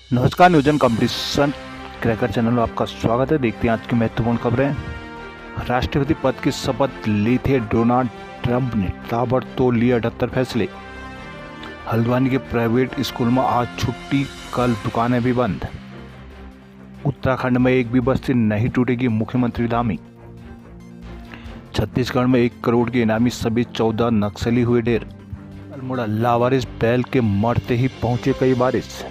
नमस्कार, न्यूजन competition cracker channel में आपका स्वागत है। देखते हैं आज की महत्वपूर्ण खबरें। राष्ट्रपति पद की शपथ ली थे डोनाल्ड ट्रंप ने, ताबड़तोड़ लिए 78 फैसले। हल्द्वानी के प्राइवेट स्कूल में आज छुट्टी, कल दुकानें भी बंद। उत्तराखंड में एक भी बस्ती नहीं टूटेगी, मुख्यमंत्री दामी। छत्तीसगढ़ में 1 करोड़ के इनामी सभी 14 नक्सली हुए ढेर। अल्मोड़ा लावारिस बैल के मरते ही पहुंचे कई बारिश।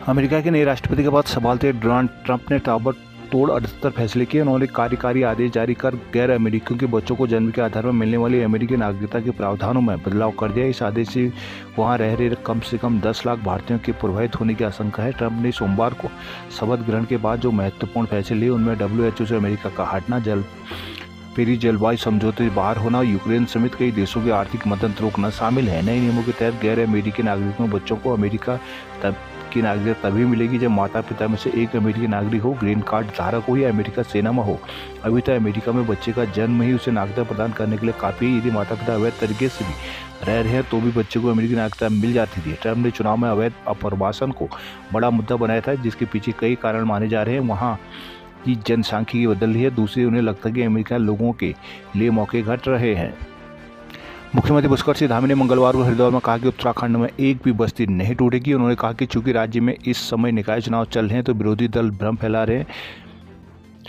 अमेरिका के नए राष्ट्रपति के बाद संभालते डोनाल्ड ट्रंप ने ताबड़तोड़ 78 फैसले किए। उन्होंने कार्यकारी आदेश जारी कर गैर अमेरिकियों के बच्चों को जन्म के आधार पर मिलने वाली अमेरिकी नागरिकता के प्रावधानों में बदलाव कर दिया। इस आदेश से वहां रह रहे कम से कम 10 लाख भारतीयों के प्रभावित होने की आशंका है। ट्रंप ने सोमवार को शपथ ग्रहण के बाद जो महत्वपूर्ण फैसले लिए उनमें WHO से अमेरिका का हटना, पेरिस जलवायु समझौते से बाहर होना, यूक्रेन समेत कई देशों की आर्थिक मदद रोकना शामिल है। नए नियमों के तहत गैर अमेरिकी नागरिकों बच्चों को अमेरिका की नागरिकता तभी मिलेगी जब माता पिता में से एक अमेरिकी नागरिक हो, ग्रीन कार्ड धारक हो या अमेरिका सेना में हो। अभी तक अमेरिका में बच्चे का जन्म ही उसे नागरिकता प्रदान करने के लिए काफ़ी है। यदि माता पिता अवैध तरीके से भी रह रहे हैं तो भी बच्चे को अमेरिकी नागरिकता मिल जाती थी। ट्रंप ने चुनाव में अवैध अप्रवासन को बड़ा मुद्दा बनाया था, जिसके पीछे कई कारण माने जा रहे हैं। वहाँ की जनसांख्यिकी बदल रही है, दूसरी उन्हें लगता है कि अमेरिका लोगों के लिए मौके घट रहे हैं। मुख्यमंत्री पुष्कर सिंह धामी ने मंगलवार को हरिद्वार में कहा कि उत्तराखंड में एक भी बस्ती नहीं टूटेगी। उन्होंने कहा कि चूंकि राज्य में इस समय निकाय चुनाव चल रहे हैं तो विरोधी दल भ्रम फैला रहे हैं।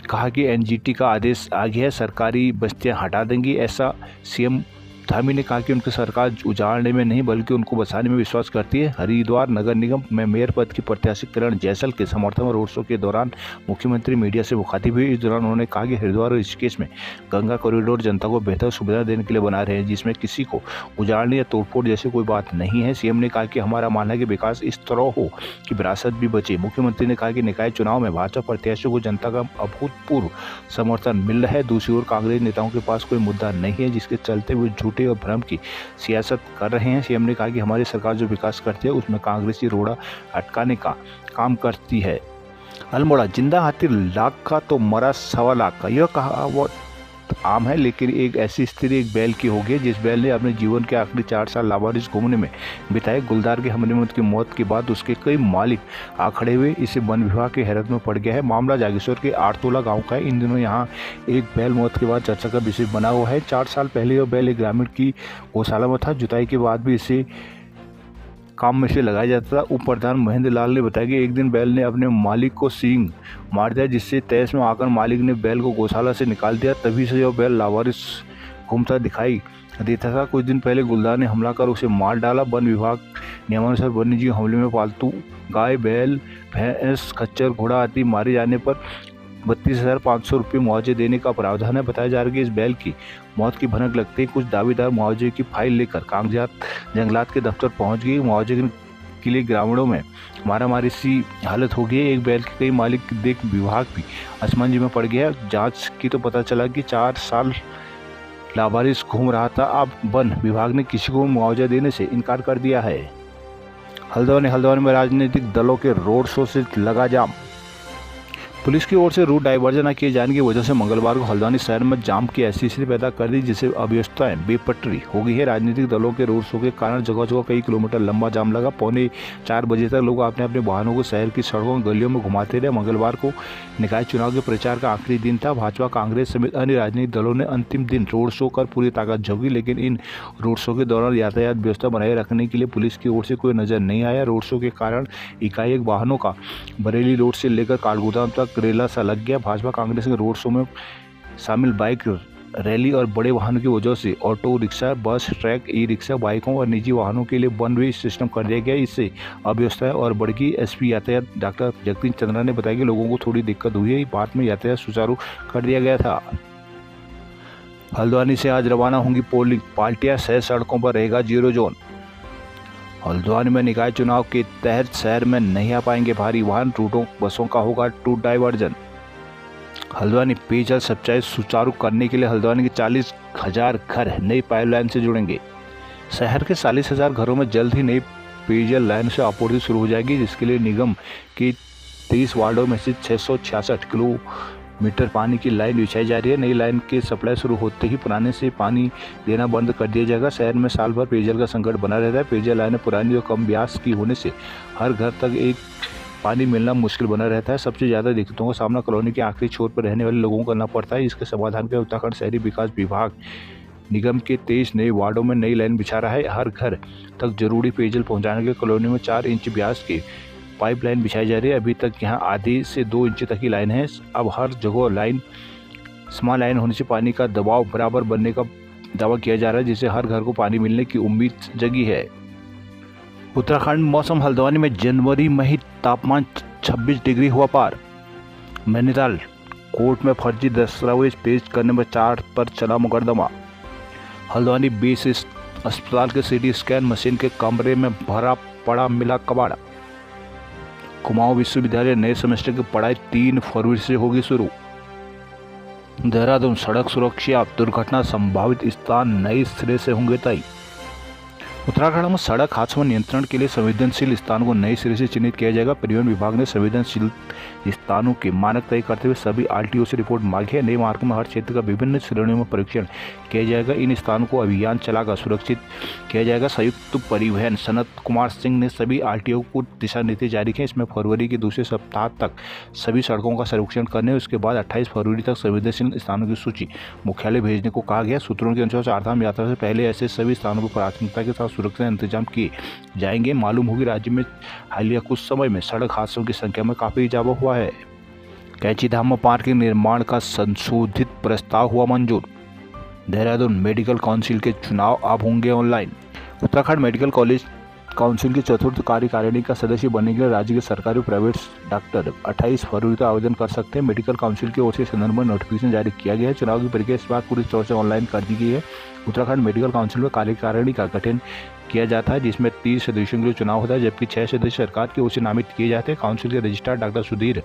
कहा कि NGT का आदेश आ गया है, सरकारी बस्तियां हटा देंगी। ऐसा सीएम धामी ने कहा कि उनकी सरकार उजाड़ने में नहीं बल्कि उनको बचाने में विश्वास करती है। हरिद्वार नगर निगम में मेयर पद की प्रत्याशी किरण जैसल के समर्थन में रोड शो के दौरान मुख्यमंत्री मीडिया से मुखातिब हुए। इस दौरान उन्होंने कहा कि हरिद्वार और ऋषिकेश में गंगा कॉरिडोर जनता को बेहतर सुविधा देने के लिए बना रहे हैं, जिसमें किसी को उजाड़ने या तोड़फोड़ जैसी कोई बात नहीं है। सीएम ने कहा कि हमारा मानना है कि विकास इस तरह हो कि विरासत भी बचे। मुख्यमंत्री ने कहा कि निकाय चुनाव में भाजपा प्रत्याशियों को जनता का अभूतपूर्व समर्थन मिल रहा है। दूसरी ओर कांग्रेस नेताओं के पास कोई मुद्दा नहीं है, जिसके चलते वे झूठे और भ्रम की सियासत कर रहे हैं। सीएम ने कहा कि हमारी सरकार जो विकास करती है उसमें कांग्रेसी रोड़ा अटकाने का काम करती है। अल्मोड़ा जिंदा हाथी लाख का तो मरा 1.25 लाख का, यह कहावत आम है, लेकिन एक ऐसी स्थिति एक बैल की होगी जिस बैल ने अपने जीवन के आखिरी 4 साल लावारिस घूमने में बिताए। गुलदार के हमले में उसकी मौत के बाद उसके कई मालिक आ खड़े हुए। इसे वन विभाग की हैरत में पड़ गया है। मामला जागेश्वर के आरतोला गांव का है। इन दिनों यहाँ एक बैल मौत के बाद चर्चा का विषय बना हुआ है। 4 साल पहले यह बैल एक ग्रामीण की गौशाला में था। जुताई के बाद भी इसे काम में से लगाया जाता था। उप प्रधान महेंद्र लाल ने बताया कि एक दिन बैल ने अपने मालिक को सींग मार दिया, जिससे तैश में आकर मालिक ने बैल को गौशाला से निकाल दिया। तभी से यह बैल लावारिस घूमता दिखाई देता था। कुछ दिन पहले गुलदार ने हमला कर उसे मार डाला। वन विभाग नियमानुसार वन्यजीव हमले में पालतू गाय, बैल, भैंस, खच्चर, घोड़ा आदि मारे जाने पर 32,500 रुपये मुआवजे देने का प्रावधान है। बताया जा रहा है कि इस बैल की मौत की भनक लगते ही कुछ दावेदार मुआवजे की फाइल लेकर कागजात जंगलात के दफ्तर पहुंच गए। मुआवजे के लिए ग्रामीणों में मारामारी सी हालत हो गई है। एक बैल के कई मालिक देख विभाग भी असमंजस में पड़ गया। जांच की तो पता चला कि 4 साल लावारिस घूम रहा था। अब वन विभाग ने किसी को मुआवजा देने से इनकार कर दिया है। हल्द्वानी में राजनीतिक दलों के रोड शो से लगा जाम। पुलिस की ओर से रूट डाइवर्जन न किए जाने की वजह से मंगलवार को हल्द्वानी शहर में जाम की ऐसी स्थिति पैदा कर दी जिससे अव्यवस्थाएं बेपटरी हो गई है। राजनीतिक दलों के रोड शो के कारण जगह जगह कई किलोमीटर लंबा जाम लगा। 3:45 बजे तक लोग अपने अपने वाहनों को शहर की सड़कों गलियों में घुमाते रहे। मंगलवार को निकाय चुनाव के प्रचार का आखिरी दिन था। भाजपा, कांग्रेस समेत अन्य राजनीतिक दलों ने अंतिम दिन रोड शो कर पूरी ताकत झोंकी, लेकिन इन रोड शो के दौरान यातायात व्यवस्था बनाए रखने के लिए पुलिस की ओर से कोई नजर नहीं आया। रोड शो के कारण एकाएक वाहनों का बरेली रोड से लेकर काठगोदाम तक रेला सा लग गया। भाजपा कांग्रेस के रोड शो में शामिल बाइक रैली और बड़े वाहनों की वजह से ऑटो रिक्शा, बस, ट्रक, ई रिक्शा, बाइकों और निजी वाहनों के लिए वन वे सिस्टम कर दिया गया। इससे अव्यवस्था और बढ़ गई। SP यातायात डॉक्टर जगदीश चंद्रा ने बताया कि लोगों को थोड़ी दिक्कत हुई है, बाद में यातायात सुचारू कर दिया गया था। हल्द्वानी से आज रवाना होंगी पोलिंग पार्टियां, शहर सड़कों पर रहेगा 0 जोन। हल्द्वानी में निकाय चुनाव के तहत शहर में नहीं आ पाएंगे भारी वाहन, रूटों बसों का होगा रूट डाइवर्जन। हल्द्वानी पेयजल सप्लाई सुचारू करने के लिए हल्द्वानी के 40,000 घर नई पाइपलाइन से जुड़ेंगे। शहर के 40,000 घरों में जल्द ही नई पेयजल लाइन से आपूर्ति शुरू हो जाएगी, जिसके लिए निगम की 30 वार्डों में से 666 किलोमीटर पानी की लाइन बिछाई जा रही है। नई लाइन की सप्लाई शुरू होते ही पुराने से पानी देना बंद कर दिया जाएगा। शहर में साल भर पेयजल का संकट बना रहता है। पेयजल लाइनें पुरानी और कम ब्यास की होने से हर घर तक एक पानी मिलना मुश्किल बना रहता है। सबसे ज़्यादा दिक्कतों का सामना कॉलोनी के आखिरी छोर पर रहने वाले लोगों को करना पड़ता है। इसके समाधान के उत्तराखंड शहरी विकास विभाग निगम के 23 नए वार्डों में नई लाइन बिछा रहा है। हर घर तक जरूरी पेयजल पहुंचाने के लिए कॉलोनी में 4 इंच व्यास की पाइपलाइन बिछाई जा रही है। अभी तक यहाँ आधी से 2 इंच तक की लाइन है। अब हर जगह लाइन स्मॉल लाइन होने से पानी का दबाव बराबर बनने का दावा किया जा रहा है, जिससे हर घर को पानी मिलने की उम्मीद जगी है। उत्तराखंड मौसम। हल्द्वानी में जनवरी में ही तापमान 26 डिग्री हुआ पार। नैनीताल कोर्ट में फर्जी दस्तावेज पेश करने में 4 पर चला मुकदमा। हल्द्वानी बेस अस्पताल के सीटी स्कैन मशीन के कमरे में भरा पड़ा मिला कबाड़ा। कुमाऊं विश्वविद्यालय नए सेमेस्टर की पढ़ाई 3 फरवरी से होगी शुरू। देहरादून सड़क सुरक्षा दुर्घटना संभावित स्थान नए सिरे से होंगे तय। उत्तराखंड में सड़क हादसों नियंत्रण के लिए संवेदनशील स्थानों को नए सिरे से चिन्हित किया जाएगा। परिवहन विभाग ने संवेदनशील स्थानों के मानक तय करते हुए सभी आरटीओ से रिपोर्ट मांगी है। नए मार्गों में हर क्षेत्र का विभिन्न श्रेणियों में परीक्षण किया जाएगा। इन स्थानों को अभियान चलाकर सुरक्षित किया जाएगा। संयुक्त परिवहन सनत कुमार सिंह ने सभी आरटीओ को दिशा निर्देश जारी किए। इसमें फरवरी के दूसरे सप्ताह तक सभी सड़कों का सर्वेक्षण करने, उसके बाद 28 फरवरी तक संवेदनशील स्थानों की सूची मुख्यालय भेजने को कहा गया। सूत्रों के अनुसार चारधाम यात्रा से पहले ऐसे सभी स्थानों पर प्राथमिकता के साथ सुरक्षा इंतजाम किए जाएंगे। मालूम होगी राज्य में हालिया कुछ समय में सड़क हादसों की संख्या में काफी इजाफा हुआ है। कैंचीधाम में पार्किंग निर्माण का संशोधित प्रस्ताव हुआ मंजूर। देहरादून मेडिकल काउंसिल के चुनाव अब होंगे online. Uttarakhand medical college council की चतुर्थ कार्यकारिणी का सदस्य बनने के लिए राज्य के सरकारी और प्राइवेट डॉक्टर 28 फरवरी तक आवेदन कर सकते हैं। मेडिकल काउंसिल की ओर से संदर्भ में नोटिफिकेशन जारी किया गया है। चुनाव की प्रक्रिया इस बार पूरी तौर से ऑनलाइन कर दी गई है। उत्तराखंड मेडिकल काउंसिल में कार्यकारिणी का गठन किया जाता है, जिसमें 30 सदस्यों के लिए चुनाव होता है, जबकि 6 सदस्य सरकार की ओर से नामित किए जाते हैं। काउंसिल के रजिस्ट्रार डॉक्टर सुधीर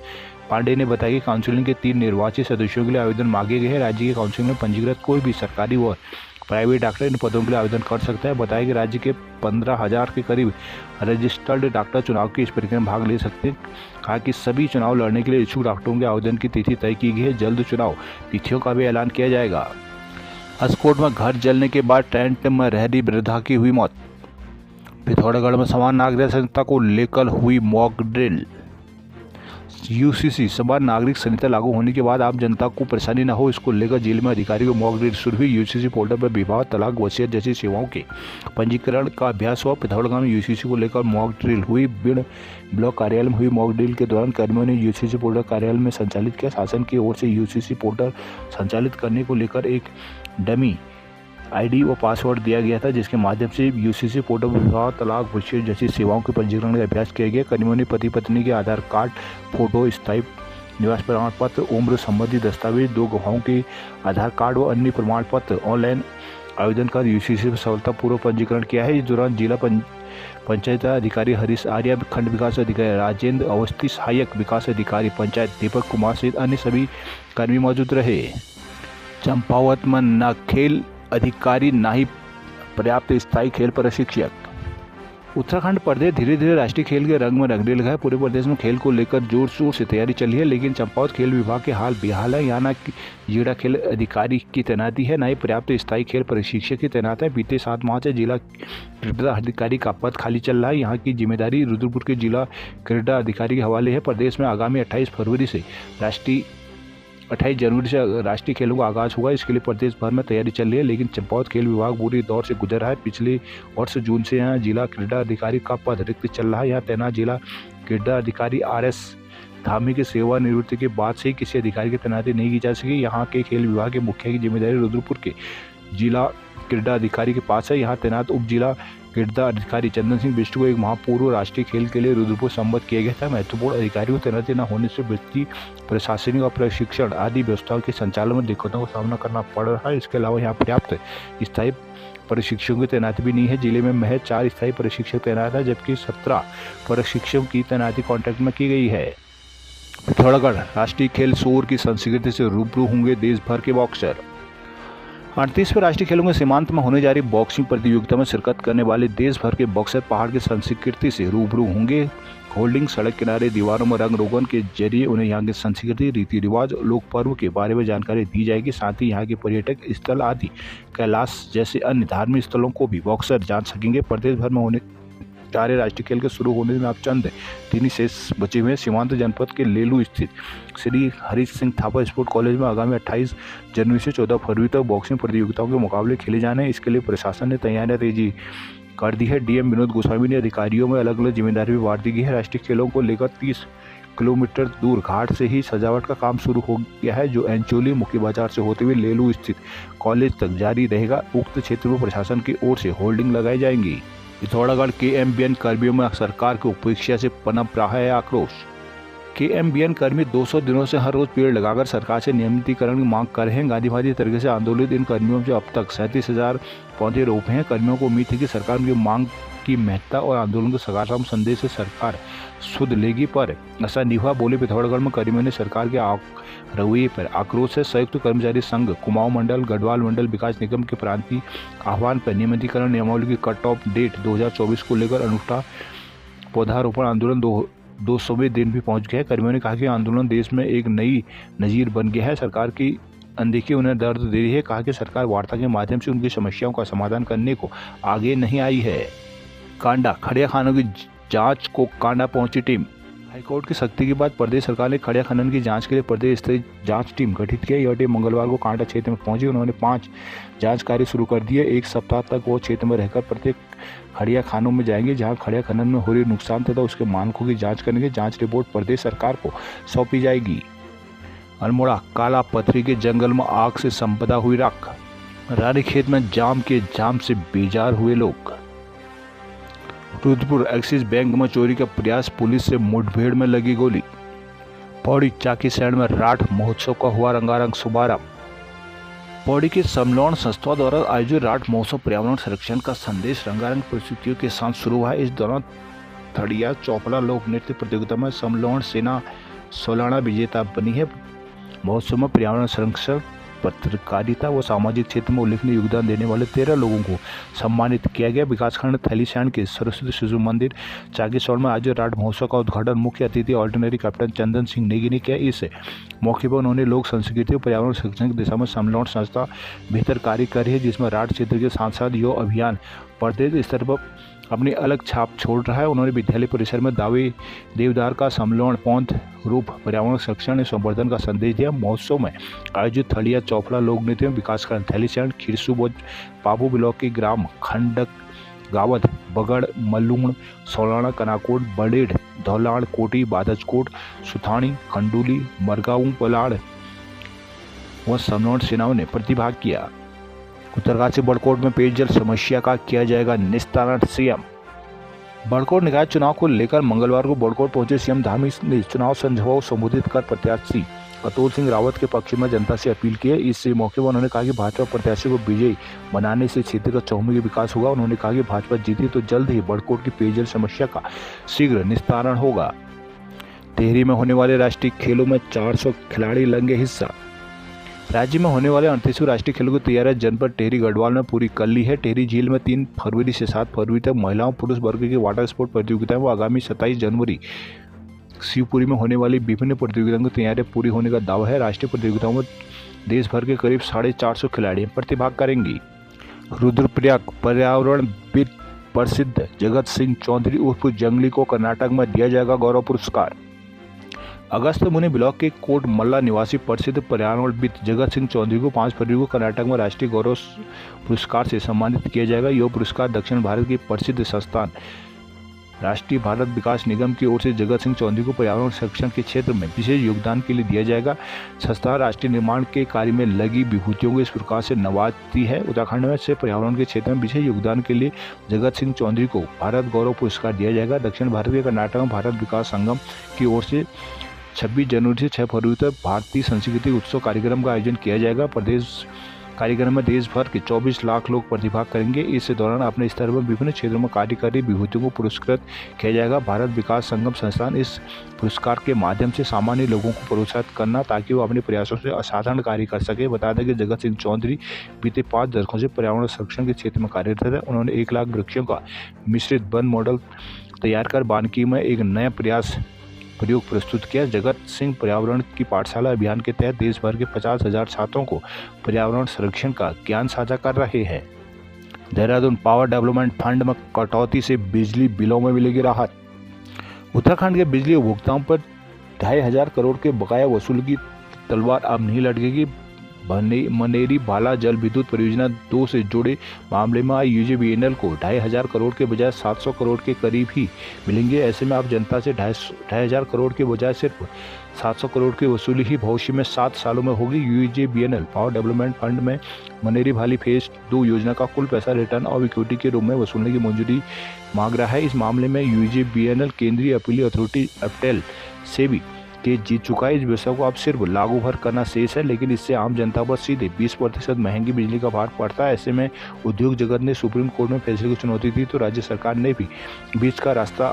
पांडे ने बताया कि काउंसिल के 3 निर्वाचित सदस्यों के लिए आवेदन मांगे गए हैं। राज्य के काउंसिल में पंजीकृत कोई भी सरकारी व प्राइवेट डॉक्टर इन पदों के लिए आवेदन कर सकता है। बताया कि राज्य के 15,000 के करीब रजिस्टर्ड डॉक्टर चुनाव की इस प्रक्रिया में भाग ले सकते हैं। कहा कि सभी चुनाव लड़ने के लिए इच्छुक डॉक्टरों के आवेदन की तिथि तय की गई है। जल्द चुनाव तिथियों का भी ऐलान किया जाएगा। अस्कोट में घर जलने के बाद टेंट में रह रही वृद्धा की हुई मौत। पिथौरागढ़ में समान नागरिक संहिता को लेकर हुई मॉक ड्रिल। यूसीसी समान नागरिक संहिता लागू होने के बाद आम जनता को परेशानी न हो, इसको लेकर जेल में अधिकारियों को मॉक ड्रिल शुरू हुई। यूसीसी पोर्टल पर विवाह, तलाक, वसीयत जैसी सेवाओं के पंजीकरण का अभ्यास हुआ। पिथौरागढ़ में यूसीसी को लेकर मॉक ड्रिल हुई। बिड़ ब्लॉक कार्यालय में हुई मॉक ड्रिल के दौरान कर्मियों ने यूसीसी पोर्टल कार्यालय में संचालित किया। शासन की ओर से यूसीसी पोर्टल संचालित करने को लेकर एक डमी आईडी व पासवर्ड दिया गया था, जिसके माध्यम से यूसीसी पोर्टल विवाह, तलाक, वसीयत जैसी सेवाओं के पंजीकरण का अभ्यास किया गया। कर्मियों ने पति पत्नी के आधार कार्ड, फोटो, स्थायी निवास प्रमाण पत्र, उम्र संबंधी दस्तावेज, 2 गवाहों के आधार कार्ड व अन्य प्रमाण पत्र ऑनलाइन आवेदन कर यूसीसी में सफलतापूर्वक पंजीकरण किया है। इस दौरान जिला पंचायत अधिकारी हरीश आर्या, खंड विकास अधिकारी राजेंद्र अवस्थी, सहायक विकास अधिकारी पंचायत दीपक कुमार सहित अन्य सभी कर्मी मौजूद रहे। चंपावत में न खेल अधिकारी न ही पर्याप्त स्थायी खेल प्रशिक्षक। उत्तराखंड प्रदेश धीरे धीरे राष्ट्रीय खेल के रंग में रंगने लगा है। पूरे प्रदेश में खेल को लेकर जोर शोर से तैयारी चल रही है, लेकिन चंपावत खेल विभाग के हाल बेहाल है। यहाँ न जिला खेल अधिकारी की तैनाती है, न ही पर्याप्त स्थायी खेल प्रशिक्षक की तैनात है। बीते 7 माह से जिला क्रीड़ा अधिकारी का पद खाली चल रहा है। यहाँ की जिम्मेदारी रुद्रपुर के जिला क्रीड़ा अधिकारी के हवाले है। प्रदेश में आगामी 28 जनवरी से राष्ट्रीय खेलों का आगाज हुआ। इसके लिए प्रदेश भर में तैयारी चल रही है, लेकिन चंपावत खेल विभाग बुरी दौर से गुजर रहा है। पिछले वर्ष जून से यहाँ जिला क्रीड़ा अधिकारी का पद रिक्त चल रहा है। यहाँ तैनात जिला क्रीड़ा अधिकारी RS धामी की सेवानिवृत्ति के बाद से किसी अधिकारी की तैनाती नहीं की जा सकी। यहाँ के खेल विभाग के मुखिया की जिम्मेदारी रुद्रपुर के जिला क्रीड़ा अधिकारी के पास है। यहाँ तैनात उप जिला क्रीड़ा अधिकारी चंदन सिंह बिष्ट को एक माह पूर्व राष्ट्रीय खेल के लिए रुद्रपुर संबद्ध किया गया था। महत्वपूर्ण अधिकारियों को तैनाती न होने से व्यक्ति प्रशासनिक और प्रशिक्षण आदि व्यवस्थाओं के संचालन में दिक्कतों का सामना करना पड़ रहा है। इसके अलावा यहाँ पर्याप्त स्थायी प्रशिक्षकों की तैनाती भी नहीं है। जिले में महज 4 स्थायी प्रशिक्षक तैनात है, जबकि 17 प्रशिक्षकों की तैनाती कॉन्ट्रैक्ट में की गई है। पिथौरागढ़ राष्ट्रीय खेल शोर की संस्कृति से रूबरू होंगे देश भर के बॉक्सर। 38वें राष्ट्रीय खेलों के सीमांत में होने जा रही बॉक्सिंग प्रतियोगिता में शिरकत करने वाले देश भर के बॉक्सर पहाड़ की संस्कृति से रूबरू होंगे। होल्डिंग, सड़क किनारे, दीवारों में रंग रोगन के जरिए उन्हें यहाँ की संस्कृति, रीति रिवाज, लोक पर्व के बारे में जानकारी दी जाएगी। साथ ही यहाँ के पर्यटक स्थल आदि कैलाश जैसे अन्य धार्मिक स्थलों को भी बॉक्सर जान सकेंगे। प्रदेश भर में होने 4 राष्ट्रीय खेल के शुरू होने में अब चंद दिन ही शेष बचे हुए हैं। सीमांत जनपद के लेलू स्थित श्री हरि सिंह थापा स्पोर्ट कॉलेज में आगामी 28 जनवरी से 14 फरवरी तक बॉक्सिंग प्रतियोगिताओं के मुकाबले खेले जाने हैं। इसके लिए प्रशासन ने तैयारियां तेजी कर दी है। डीएम विनोद गोस्वामी ने अधिकारियों में अलग अलग जिम्मेदारी भी बांट दी गई है। राष्ट्रीय खेलों को लेकर 30 किलोमीटर दूर घाट से ही सजावट का काम शुरू हो गया है, जो एंचोली मुख्य बाजार से होते हुए लेलू स्थित कॉलेज तक जारी रहेगा। उक्त क्षेत्र में प्रशासन की ओर से होल्डिंग लगाई जाएंगी। पिथौरागढ़ केएमबीएन कर्मियों में सरकार की उपेक्षा से पनप रहा है आक्रोश। केएमबीएन कर्मी 200 दिनों से हर रोज पेड़ लगाकर सरकार से नियमितीकरण की मांग कर रहे हैं। गांधीवादी तरीके से आंदोलित इन कर्मियों से अब तक 37,000 पौधे रोपे हैं। कर्मियों को उम्मीद है कि सरकार उनकी मांग की महत्ता और आंदोलन के सकारात्मक संदेश से सरकार सुध लेगी, पर ऐसा नहीं हुआ। बोले पिथौरागढ़ में कर्मियों ने सरकार के रवैये पर आक्रोश है। संयुक्त कर्मचारी संघ कुमाऊं मंडल गढ़वाल मंडल विकास निगम के प्रांतीय आह्वान पर नियमितीकरण नियमावली की कट ऑफ डेट 2024 को लेकर अनूठा पौधारोपण आंदोलन 200वें दिन भी पहुंच गया है। कर्मियों ने कहा कि आंदोलन देश में एक नई नजीर बन गया है। सरकार की अनदेखी उन्हें दर्द दे रही है। कहा कि सरकार वार्ता के माध्यम से उनकी समस्याओं का समाधान करने को आगे नहीं आई है। कांडा खड़िया खानों की जांच को कांडा पहुंची टीम। हाईकोर्ट की सख्ती के बाद प्रदेश सरकार ने खड़िया खनन की जांच के लिए प्रदेश स्तरीय जांच टीम गठित किया। यह टीम मंगलवार को कांडा क्षेत्र में पहुंची। उन्होंने 5 जांच कार्य शुरू कर दिए। 1 सप्ताह तक वो क्षेत्र में रहकर प्रत्येक खड़िया खानों में जाएंगे जहां खड़िया खनन में हो रही नुकसान तथा उसके मानकों की जांच करेंगे। जांच रिपोर्ट प्रदेश सरकार को सौंपी जाएगी। अल्मोड़ा काला पथरी के जंगल में आग से संपदा हुई राख। रानीखेत में जाम से बेजार हुए लोग। रुद्रपुर एक्सिस बैंक में चोरी का प्रयास, पुलिस से मुठभेड़ में लगी गोली। पौड़ी चाकी सैंड में राठ महोत्सव का हुआ रंगारंग शुभारंभ। पौड़ी के समलौन संस्था द्वारा आयोजित राठ महोत्सव पर्यावरण संरक्षण का संदेश रंगारंग प्रस्तुतियों के साथ शुरू हुआ। इस दौरान थड़िया चौपड़ा लोक नृत्य प्रतियोगिता में समलौन सेना सोलाना विजेता बनी है। महोत्सव में पर्यावरण संरक्षण, पत्रकारिता व सामाजिक क्षेत्र में उल्लेखनीय योगदान देने वाले 13 लोगों को सम्मानित किया गया। विकासखंड थैलीसैंड के सरस्वती शिशु मंदिर चाकीसौड़ में आज राठ महोत्सव का उद्घाटन मुख्य अतिथि ऑर्डिनरी कैप्टन चंदन सिंह नेगी ने किया। इस मौके पर उन्होंने लोक संस्कृति और पर्यावरण संरक्षण की दिशा में समलौन संस्था बेहतर कार्य कर रही है, जिसमें राठ क्षेत्र के साथ साथ युवा अभियान प्रदेश स्तर पर अपनी अलग छाप छोड़ रहा है। उन्होंने विद्यालय परिसर में देवदार का समलौन पौध रूप पर्यावरण संरक्षण संवर्धन का संदेश दिया। महोत्सव में आयोजित थड़िया चौपड़ा लोक नृत्य में विकासखंड थैलीसैंड खिरसू पाबू ब्लॉक के ग्राम खंडक गावत बगड़ मल्लूण सोलाना कनाकोट बड़ेड़ धौलाड़ कोटी बादजकोट सुथानी खंडूली मरगांव पलाड़ व समलौन सेनाओं ने प्रतिभाग किया। उत्तरकाशी बड़कोट में पेयजल समस्या का किया जाएगा निस्तारण। सीएम बड़कोट निकाय चुनाव को लेकर मंगलवार को बड़कोट पहुंचे सीएम धामी ने चुनाव जनसभा को संबोधित कर प्रत्याशी अतुल सिंह रावत के पक्ष में जनता से अपील की है। इस मौके पर उन्होंने कहा कि भाजपा प्रत्याशी को विजयी बनाने से क्षेत्र का चौमुखी विकास होगा। उन्होंने कहा कि भाजपा जीती तो जल्द ही बड़कोट की पेयजल समस्या का शीघ्र निस्तारण होगा। टिहरी में होने वाले राष्ट्रीय खेलों में 400 खिलाड़ी लेंगे हिस्सा। राज्य में होने वाले 38वें राष्ट्रीय खेलों की तैयारी जनपद टिहरी गढ़वाल में पूरी कर ली है। टिहरी झील में 3 फरवरी से 7 फरवरी तक महिलाओं पुरुष वर्ग की वाटर स्पोर्ट प्रतियोगिताएं व आगामी 27 जनवरी शिवपुरी में होने वाली विभिन्न प्रतियोगिताओं की तैयारियां पूरी होने का दावा है। राष्ट्रीय प्रतियोगिताओं में देश भर के करीब 450 खिलाड़ी प्रतिभाग करेंगी। रुद्रप्रयाग पर्यावरणविद प्रसिद्ध जगत सिंह चौधरी उर्फ जंगली को कर्नाटक में दिया जाएगा गौरव पुरस्कार। अगस्त मुनि ब्लॉक के कोट मल्ला निवासी प्रसिद्ध पर्यावरणविद जगत सिंह चौधरी को 5 फरवरी को कर्नाटक में राष्ट्रीय गौरव पुरस्कार से सम्मानित किया जाएगा। यह पुरस्कार दक्षिण भारत की प्रसिद्ध संस्थान राष्ट्रीय भारत विकास निगम की ओर से जगत सिंह चौधरी को पर्यावरण संरक्षण के क्षेत्र में विशेष योगदान के लिए दिया जाएगा। संस्था राष्ट्रीय निर्माण के कार्य में लगी विभूतियों को इस प्रकार से नवाजती है। उत्तराखंड में से पर्यावरण के क्षेत्र में विशेष योगदान के लिए जगत सिंह चौधरी को भारत गौरव पुरस्कार दिया जाएगा। दक्षिण भारत के कर्नाटक में भारत विकास संगम की ओर से 26 जनवरी से 6 फरवरी तक भारतीय संस्कृति उत्सव कार्यक्रम का आयोजन किया जाएगा। प्रदेश कार्यक्रम में देश भर के 24 लाख लोग प्रतिभाग करेंगे। इस दौरान अपने स्तर पर विभिन्न क्षेत्रों में कार्य कर रही विभूतियों को पुरस्कृत किया जाएगा। भारत विकास संगम संस्थान इस पुरस्कार के माध्यम से सामान्य लोगों को प्रोत्साहित करना ताकि वो अपने प्रयासों से असाधारण कार्य कर सके। बता दें कि जगत सिंह चौधरी बीते 5 दशकों से पर्यावरण संरक्षण के क्षेत्र में कार्यरत है। उन्होंने 1 लाख वृक्षों का मिश्रित वन मॉडल तैयार कर वानिकी में एक नया प्रयोग प्रस्तुत किया। जगत सिंह पर्यावरण की पाठशाला अभियान के तहत देश भर के 50,000 छात्रों को पर्यावरण संरक्षण का ज्ञान साझा कर रहे हैं। देहरादून पावर डेवलपमेंट फंड में कटौती से बिजली बिलों में मिलेगी राहत। उत्तराखंड के बिजली उपभोक्ताओं पर 2,500 करोड़ के बकाया वसूल की तलवार अब नहीं लटकेगी। मनेरी बाला जल विद्युत परियोजना 2 से जुड़े मामले में यूजेबीएनएल को 2,500 करोड़ के बजाय 700 करोड़ के करीब ही मिलेंगे। ऐसे में अब जनता से 2,500 करोड़ के बजाय सिर्फ 700 करोड़ की वसूली ही भविष्य में 7 सालों में होगी। यूजेबीएनएल पावर डेवलपमेंट फंड में मनेरी भाली फेज 2 योजना का कुल पैसा रिटर्न ऑफ इक्विटी के रूप में वसूलने की मंजूरी मांग रहा है। इस मामले में यूजेबीएनएल केंद्रीय अपील अथॉरिटी अपटेल से भी केस जीत चुका है। इस व्यवस्था को अब सिर्फ लागू भर करना शेष है, लेकिन इससे आम जनता पर सीधे 20% महंगी बिजली का भार पड़ता है। ऐसे में उद्योग जगत ने सुप्रीम कोर्ट में फैसले को चुनौती दी तो राज्य सरकार ने भी बीच का रास्ता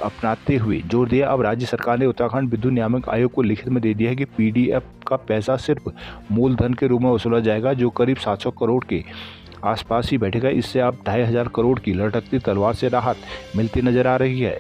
अपनाते हुए जोर दिया। अब राज्य सरकार ने उत्तराखंड विद्युत नियामक आयोग को लिखित में दे दिया है कि पीडीएफ का पैसा सिर्फ मूलधन के रूप में वसूला जाएगा, जो करीब 700 करोड़ के आसपास ही बैठेगा। इससे अब 2,500 करोड़ की लटकती तलवार से राहत मिलती नजर आ रही है।